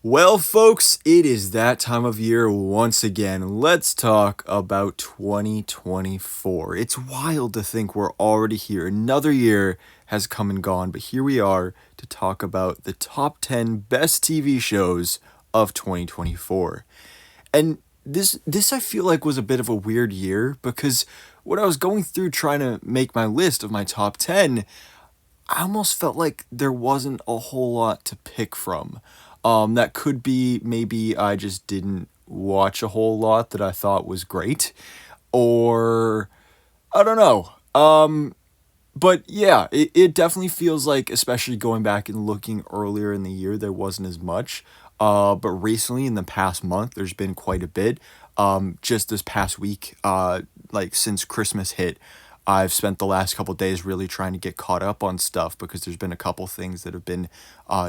Well, folks, it is that time of year once again. Let's talk about 2024. It's wild to think we're already here. Another year has come and gone, but here we are to talk about the top 10 best TV shows of 2024. And this I feel like was a bit of a weird year because when I was going through trying to make my list of my top 10, I almost felt like there wasn't a whole lot to pick from. That could be maybe I just didn't watch a whole lot that I thought was great, or I don't know. But yeah, it definitely feels like, especially going back and looking earlier in the year, there wasn't as much. But recently, in the past month, there's been quite a bit. Just this past week, like since Christmas hit, I've spent the last couple days really trying to get caught up on stuff because there's been a couple things that have been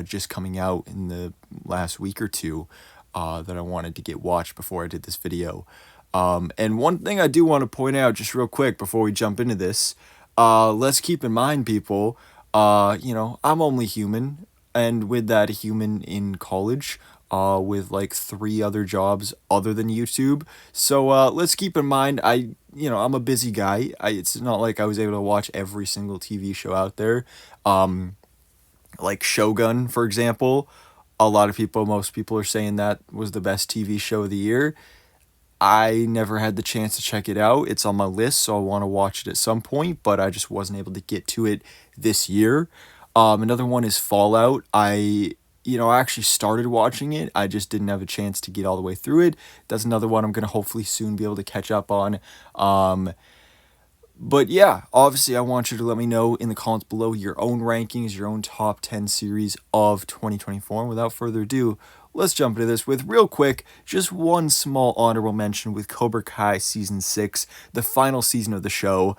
just coming out in the last week or two that I wanted to get watched before I did this video. And one thing I do want to point out just real quick before we jump into this, let's keep in mind, people, I'm only human, and with that, a human in college, with like three other jobs other than YouTube. So let's keep in mind, I'm a busy guy. It's not like I was able to watch every single TV show out there. Like Shogun, for example. Most people are saying that was the best TV show of the year. I never had the chance to check it out. It's on my list, so I want to watch it at some point, but I just wasn't able to get to it this year. Another one is Fallout. I actually started watching it. I just didn't have a chance to get all the way through it. That's another one I'm going to hopefully soon be able to catch up on. But yeah, obviously, I want you to let me know in the comments below your own rankings, your own top 10 series of 2024. And without further ado, let's jump into this with real quick, just one small honorable mention with Cobra Kai Season 6, the final season of the show.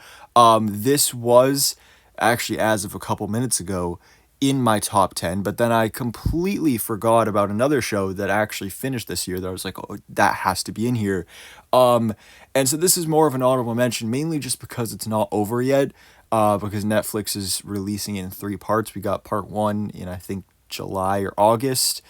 This was actually, as of a couple minutes ago, in my top 10, but then I completely forgot about another show that actually finished this year that I was like, oh, that has to be in here. And so this is more of an honorable mention, mainly just because it's not over yet, because Netflix is releasing it in three parts. We got part one in, I think, July or August.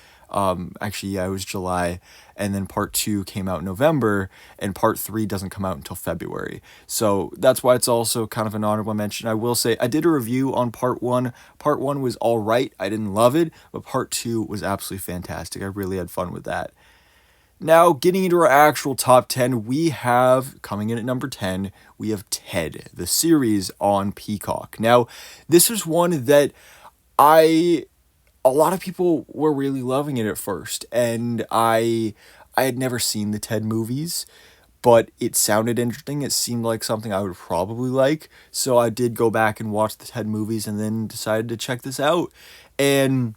Actually, yeah, it was July, and then part two came out in November, and part three doesn't come out until February. So that's why it's also kind of an honorable mention. I will say I did a review on part one. Part one was all right. I didn't love it, but part two was absolutely fantastic. I really had fun with that. Now, getting into our actual top 10, we have, coming in at number 10, we have Ted, the series on Peacock. Now, this is one that a lot of people were really loving it at first, and I had never seen the Ted movies, but it sounded interesting. It seemed like something I would probably like, so I did go back and watch the Ted movies and then decided to check this out. And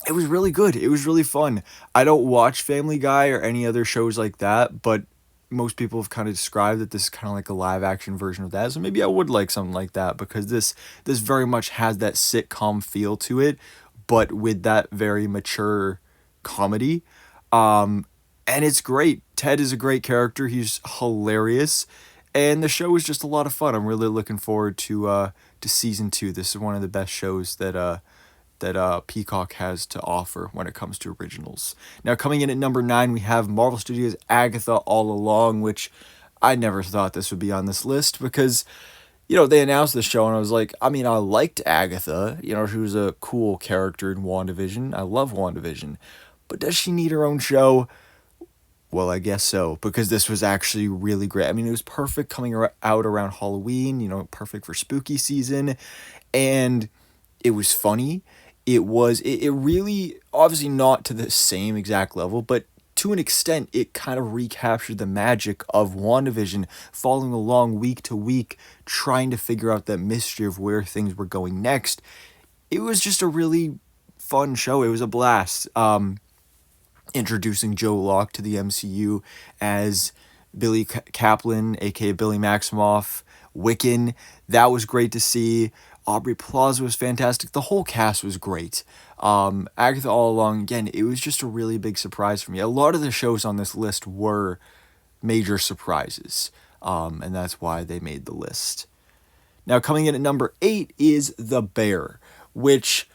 it was really good. It was really fun. I don't watch Family Guy or any other shows like that, but most people have kind of described that this is kind of like a live action version of that. So maybe I would like something like that because this very much has that sitcom feel to it, but with that very mature comedy. And it's great. Ted is a great character. He's hilarious, and the show is just a lot of fun. I'm really looking forward to season two. This is one of the best shows that Peacock has to offer when it comes to originals. Now, coming in at number 9, we have Marvel Studios' Agatha All Along, which I never thought this would be on this list because, they announced the show and I was like, I mean, I liked Agatha. She was a cool character in WandaVision. I love WandaVision. But does she need her own show? Well, I guess so, because this was actually really great. I mean, it was perfect coming out around Halloween, perfect for spooky season, and it was funny. It really, obviously not to the same exact level, but to an extent, it kind of recaptured the magic of WandaVision, following along week to week, trying to figure out that mystery of where things were going next. It was just a really fun show. It was a blast. Introducing Joe Locke to the MCU as Billy Kaplan, aka Billy Maximoff, Wiccan. That was great to see. Aubrey Plaza was fantastic. The whole cast was great. Agatha All Along, again, it was just a really big surprise for me. A lot of the shows on this list were major surprises, and that's why they made the list. Now, coming in at number 8 is The Bear, which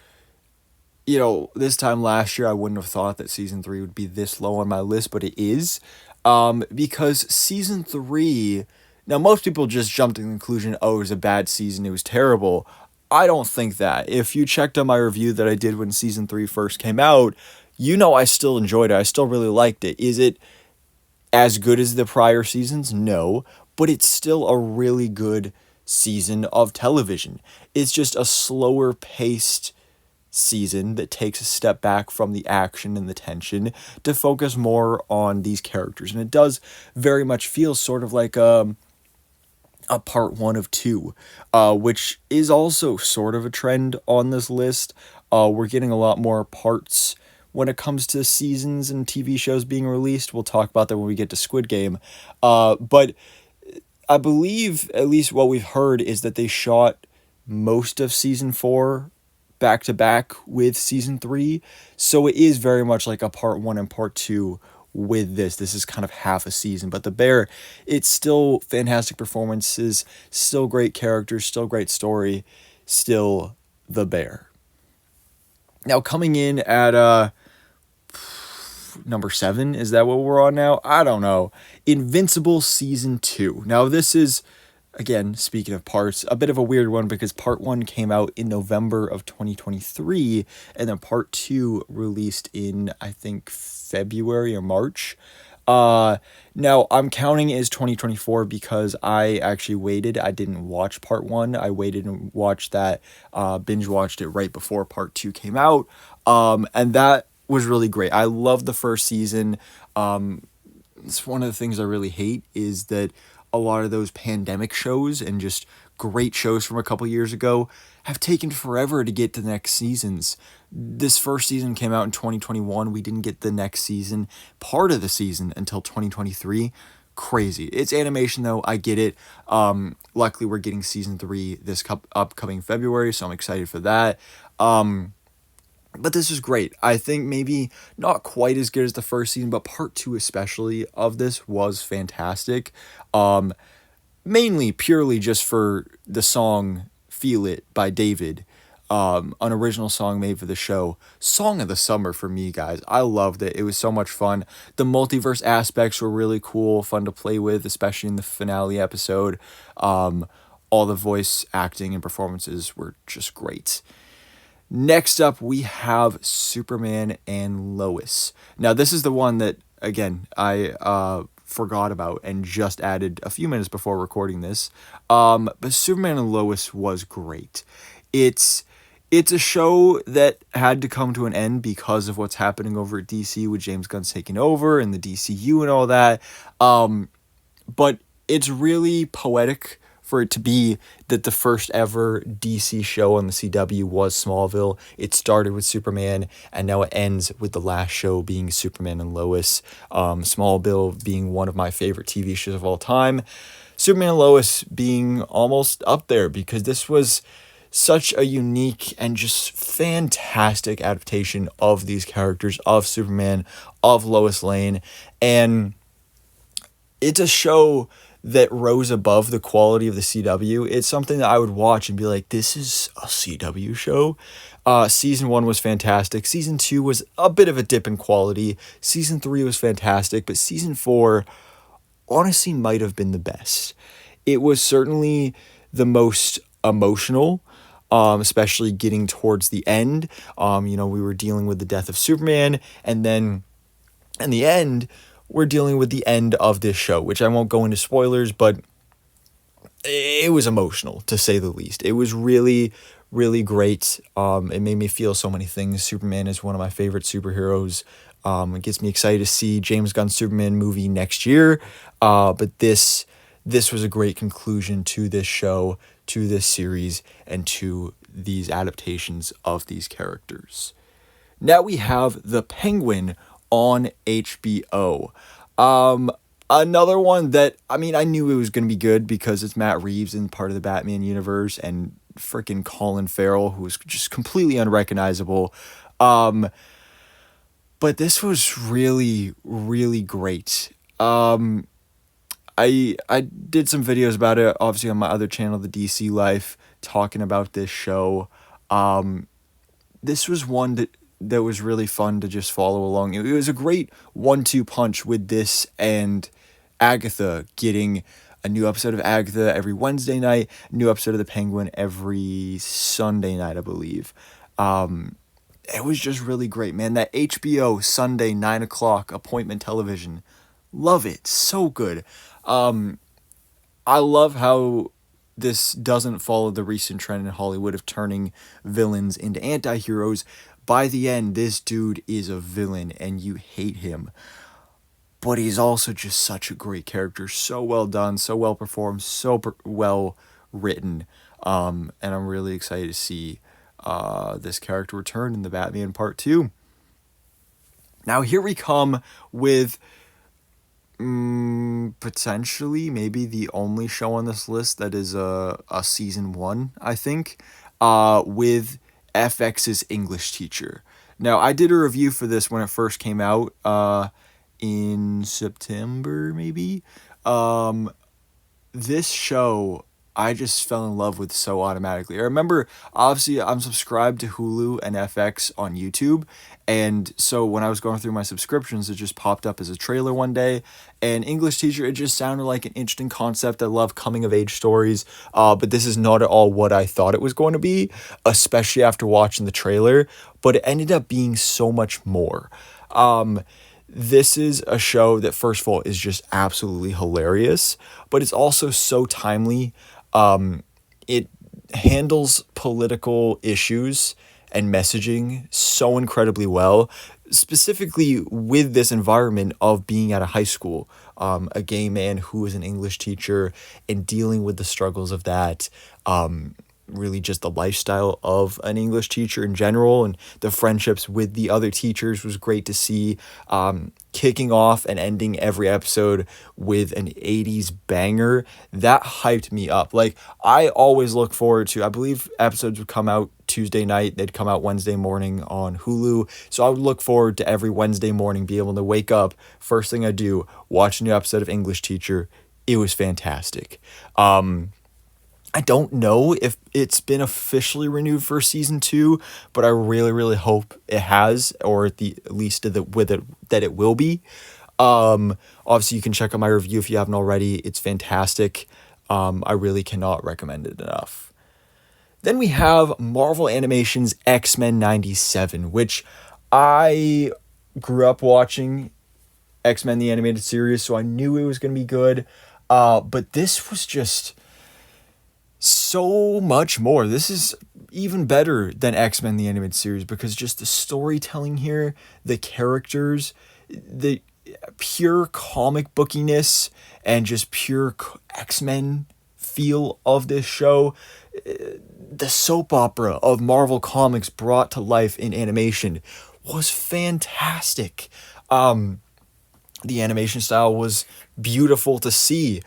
This time last year, I wouldn't have thought that season three would be this low on my list, but it is. Because season three, now most people just jump to the conclusion, oh, it was a bad season, it was terrible. I don't think that. If you checked on my review that I did when season three first came out, I still enjoyed it. I still really liked it. Is it as good as the prior seasons? No, but it's still a really good season of television. It's just a slower paced season that takes a step back from the action and the tension to focus more on these characters. And it does very much feel sort of like a part one of two, which is also sort of a trend on this list. We're getting a lot more parts when it comes to seasons and TV shows being released. We'll talk about that when we get to Squid Game. But I believe, at least what we've heard, is that they shot most of season four back to back with season three. So it is very much like a part one and part two with this. This is kind of half a season. But The Bear, it's still fantastic performances, still great characters, still great story, still The Bear. Now coming in at number 7, is that what we're on now? I don't know. Invincible season 2. Now this is, again, speaking of parts, a bit of a weird one because part 1 came out in November of 2023 and then part 2 released in, I think, February or March. Now I'm counting it as 2024 because I actually waited. I didn't watch part 1. I waited and watched that, binge watched it right before part 2 came out. And that was really great. I loved the first season. It's one of the things I really hate is that a lot of those pandemic shows and just great shows from a couple years ago have taken forever to get to the next seasons. This first season came out in 2021. We didn't get the next season, part of the season, until 2023. Crazy. It's animation though. I get it. Luckily we're getting season 3 this upcoming February, so I'm excited for that. But this is great. I think maybe not quite as good as the first season, but part 2 especially of this was fantastic. Mainly purely just for the song Feel It by David. An original song made for the show. Song of the summer for me, guys. I loved it. It was so much fun. The multiverse aspects were really cool, fun to play with, especially in the finale episode. All the voice acting and performances were just great. Next up, we have Superman and Lois. Now, this is the one that, again, I forgot about and just added a few minutes before recording this. But Superman and Lois was great. It's a show that had to come to an end because of what's happening over at DC with James Gunn taking over and the DCU and all that. But it's really poetic for it to be that the first ever DC show on the CW was Smallville. It started with Superman, and now it ends with the last show being Superman and Lois. Smallville being one of my favorite TV shows of all time. Superman and Lois being almost up there because this was such a unique and just fantastic adaptation of these characters, of Superman, of Lois Lane. And it's a show that rose above the quality of the CW. It's something that I would watch and be like, this is a CW show. Season 1 was fantastic. Season 2 was a bit of a dip in quality. Season 3 was fantastic, but season 4 honestly might have been the best. It was certainly the most emotional, especially getting towards the end. We were dealing with the death of Superman, and then in the end, we're dealing with the end of this show, which I won't go into spoilers, but it was emotional, to say the least. It was really, really great. It made me feel so many things. Superman is one of my favorite superheroes. It gets me excited to see James Gunn's Superman movie next year. But this was a great conclusion to this show, to this series, and to these adaptations of these characters. Now we have The Penguin on HBO. Another one that, I knew it was going to be good because it's Matt Reeves and part of the Batman universe and freaking Colin Farrell, who was just completely unrecognizable. But this was really, really great. I did some videos about it, obviously on my other channel, The DC Life, talking about this show. this was one that was really fun to just follow along. It was a great 1-2 punch with this and Agatha getting a new episode of Agatha every Wednesday night, a new episode of The Penguin every Sunday night, I believe. It was just really great, man. That HBO Sunday 9 o'clock appointment television, love it, so good. I love how this doesn't follow the recent trend in Hollywood of turning villains into anti-heroes. By the end, this dude is a villain and you hate him. But he's also just such a great character. So well done, so well performed, so well written. And I'm really excited to see this character return in the Batman Part 2. Now here we come with potentially maybe the only show on this list that is a season 1, I think, with FX's English Teacher. Now I did a review for this when it first came out in September, maybe. This show I just fell in love with so automatically. I remember, obviously, I'm subscribed to Hulu and FX on YouTube, and so when I was going through my subscriptions, it just popped up as a trailer one day, and English Teacher, it just sounded like an interesting concept. I love coming-of-age stories, but this is not at all what I thought it was going to be, especially after watching the trailer, but it ended up being so much more. This is a show that, first of all, is just absolutely hilarious, but it's also so timely. It handles political issues and messaging so incredibly well, specifically with this environment of being at a high school, a gay man who is an English teacher and dealing with the struggles of that, really just the lifestyle of an English teacher in general, and the friendships with the other teachers was great to see. Kicking off and ending every episode with an 80s banger, that hyped me up. Like, I always look forward to, I believe episodes would come out Tuesday night, they'd come out Wednesday morning on Hulu, so I would look forward to every Wednesday morning be able to wake up, first thing I do, watch a new episode of English Teacher. It was fantastic. I don't know if it's been officially renewed for season 2, but I really, really hope it has, or at least that it will be. Obviously, you can check out my review if you haven't already. It's fantastic. I really cannot recommend it enough. Then we have Marvel Animation's XMen 97, which I grew up watching X-Men the animated series, so I knew it was going to be good. But this was just so much more. This is even better than X-Men the animated series because just the storytelling here, the characters, the pure comic bookiness, and just pure X-Men feel of this show. The soap opera of Marvel Comics brought to life in animation was fantastic. The animation style was beautiful to see.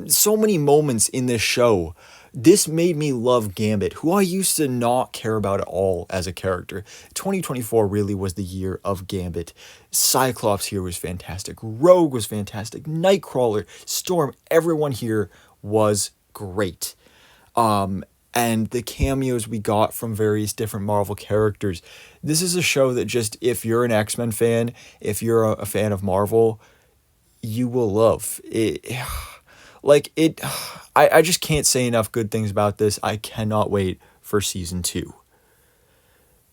So many moments in this show. This made me love Gambit, who I used to not care about at all as a character. 2024 really was the year of Gambit. Cyclops here was fantastic. Rogue was fantastic. Nightcrawler, Storm, everyone here was great. And the cameos we got from various different Marvel characters. This is a show that just, if you're an X-Men fan, if you're a fan of Marvel, you will love it. I just can't say enough good things about this. I cannot wait for season 2.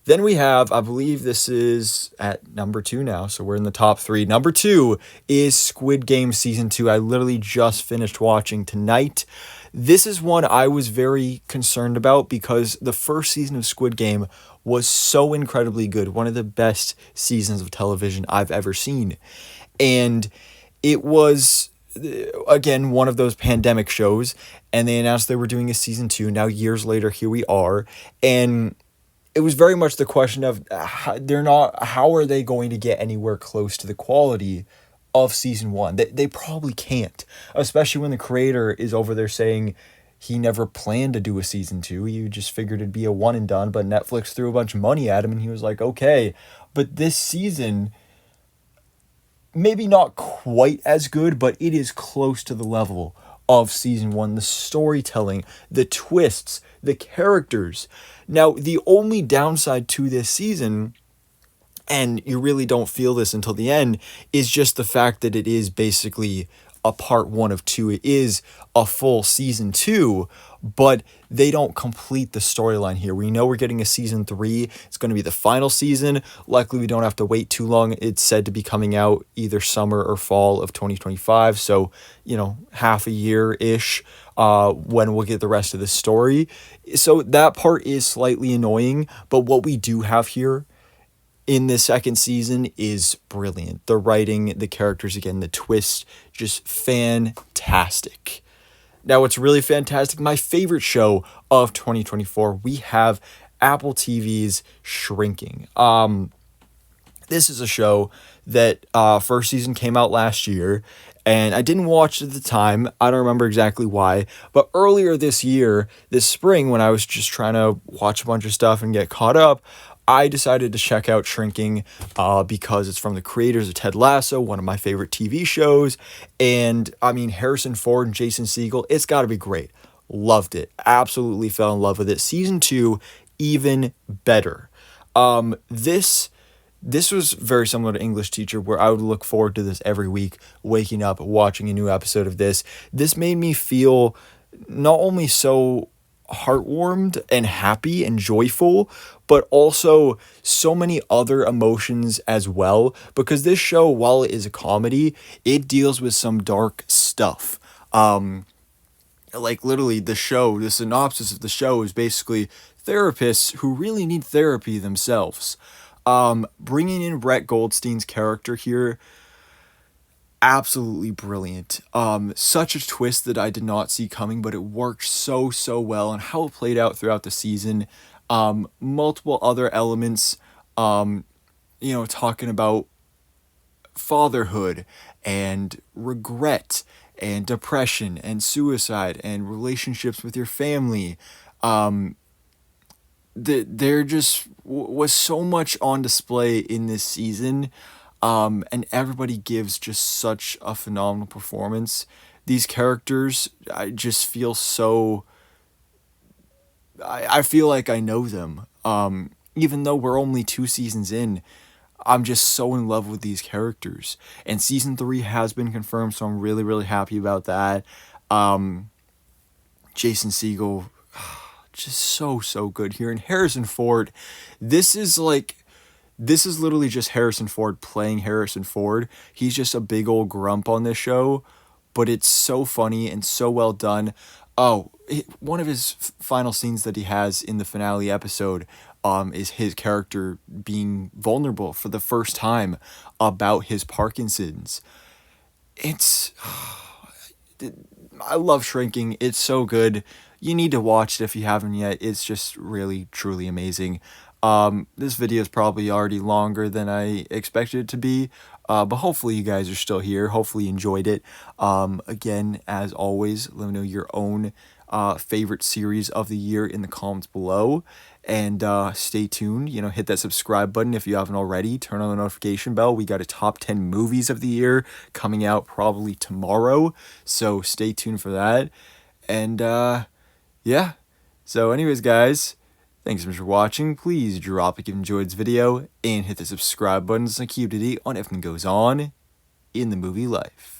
Then we have, I believe this is at number 2 now, so we're in the top 3. Number 2 is Squid Game season 2. I literally just finished watching tonight. This is one I was very concerned about because the first season of Squid Game was so incredibly good. One of the best seasons of television I've ever seen. And it was, again, one of those pandemic shows, and they announced they were doing a season 2. Now, years later, here we are, and it was very much the question of how are they going to get anywhere close to the quality of season 1? They probably can't, especially when the creator is over there saying he never planned to do a season 2. He just figured it'd be a one and done, but Netflix threw a bunch of money at him, and he was like, okay, but this season, maybe not quite as good, but it is close to the level of season 1, the storytelling, the twists, the characters. Now, the only downside to this season, and you really don't feel this until the end, is just the fact that it is basically a part 1 of 2. It is a full season 2, but they don't complete the storyline here. We know we're getting a season 3. It's going to be the final season. Luckily, we don't have to wait too long. It's said to be coming out either summer or fall of 2025. So, half a year-ish when we'll get the rest of the story. So that part is slightly annoying, but what we do have here in the second season is brilliant. The writing, the characters, again, the twist, just fantastic. Now, what's really fantastic, my favorite show of 2024, we have Apple TV's Shrinking. This is a show that first season came out last year, and I didn't watch it at the time. I don't remember exactly why, but earlier this year, this spring, when I was just trying to watch a bunch of stuff and get caught up, I decided to check out Shrinking because it's from the creators of Ted Lasso, one of my favorite TV shows. And I mean, Harrison Ford and Jason Segel, it's got to be great. Loved it. Absolutely fell in love with it. Season 2, even better. This was very similar to English Teacher, where I would look forward to this every week, waking up, watching a new episode of this. This made me feel not only so heartwarmed and happy and joyful, but also so many other emotions as well, because this show, while it is a comedy, it deals with some dark stuff. Like literally the synopsis of the show is basically therapists who really need therapy themselves. Bringing in Brett Goldstein's character here, absolutely brilliant. Such a twist that I did not see coming, but it worked so well, and how it played out throughout the season. Multiple other elements, talking about fatherhood and regret and depression and suicide and relationships with your family. There just was so much on display in this season. And everybody gives just such a phenomenal performance. These characters, I just feel so... I feel like I know them. Even though we're only 2 seasons in, I'm just so in love with these characters. And season 3 has been confirmed, so I'm really happy about that. Jason Segel, just so good here. And Harrison Ford, this is literally just Harrison Ford playing Harrison Ford. He's just a big old grump on this show, but it's so funny and so well done. Oh, one of his final scenes that he has in the finale episode is his character being vulnerable for the first time about his Parkinson's. I love Shrinking. It's so good. You need to watch it if you haven't yet. It's just really, truly amazing. This video is probably already longer than I expected it to be, but hopefully you guys are still here. Hopefully you enjoyed it. Again, as always, let me know your own favorite series of the year in the comments below, and stay tuned. Hit that subscribe button if you haven't already. Turn on the notification bell. We got a top 10 movies of the year coming out probably tomorrow, so stay tuned for that. And yeah, so anyways, guys, thanks so much for watching. Please drop a like if you enjoyed this video, and hit the subscribe button so I keep up to date on everything that goes on in the movie life.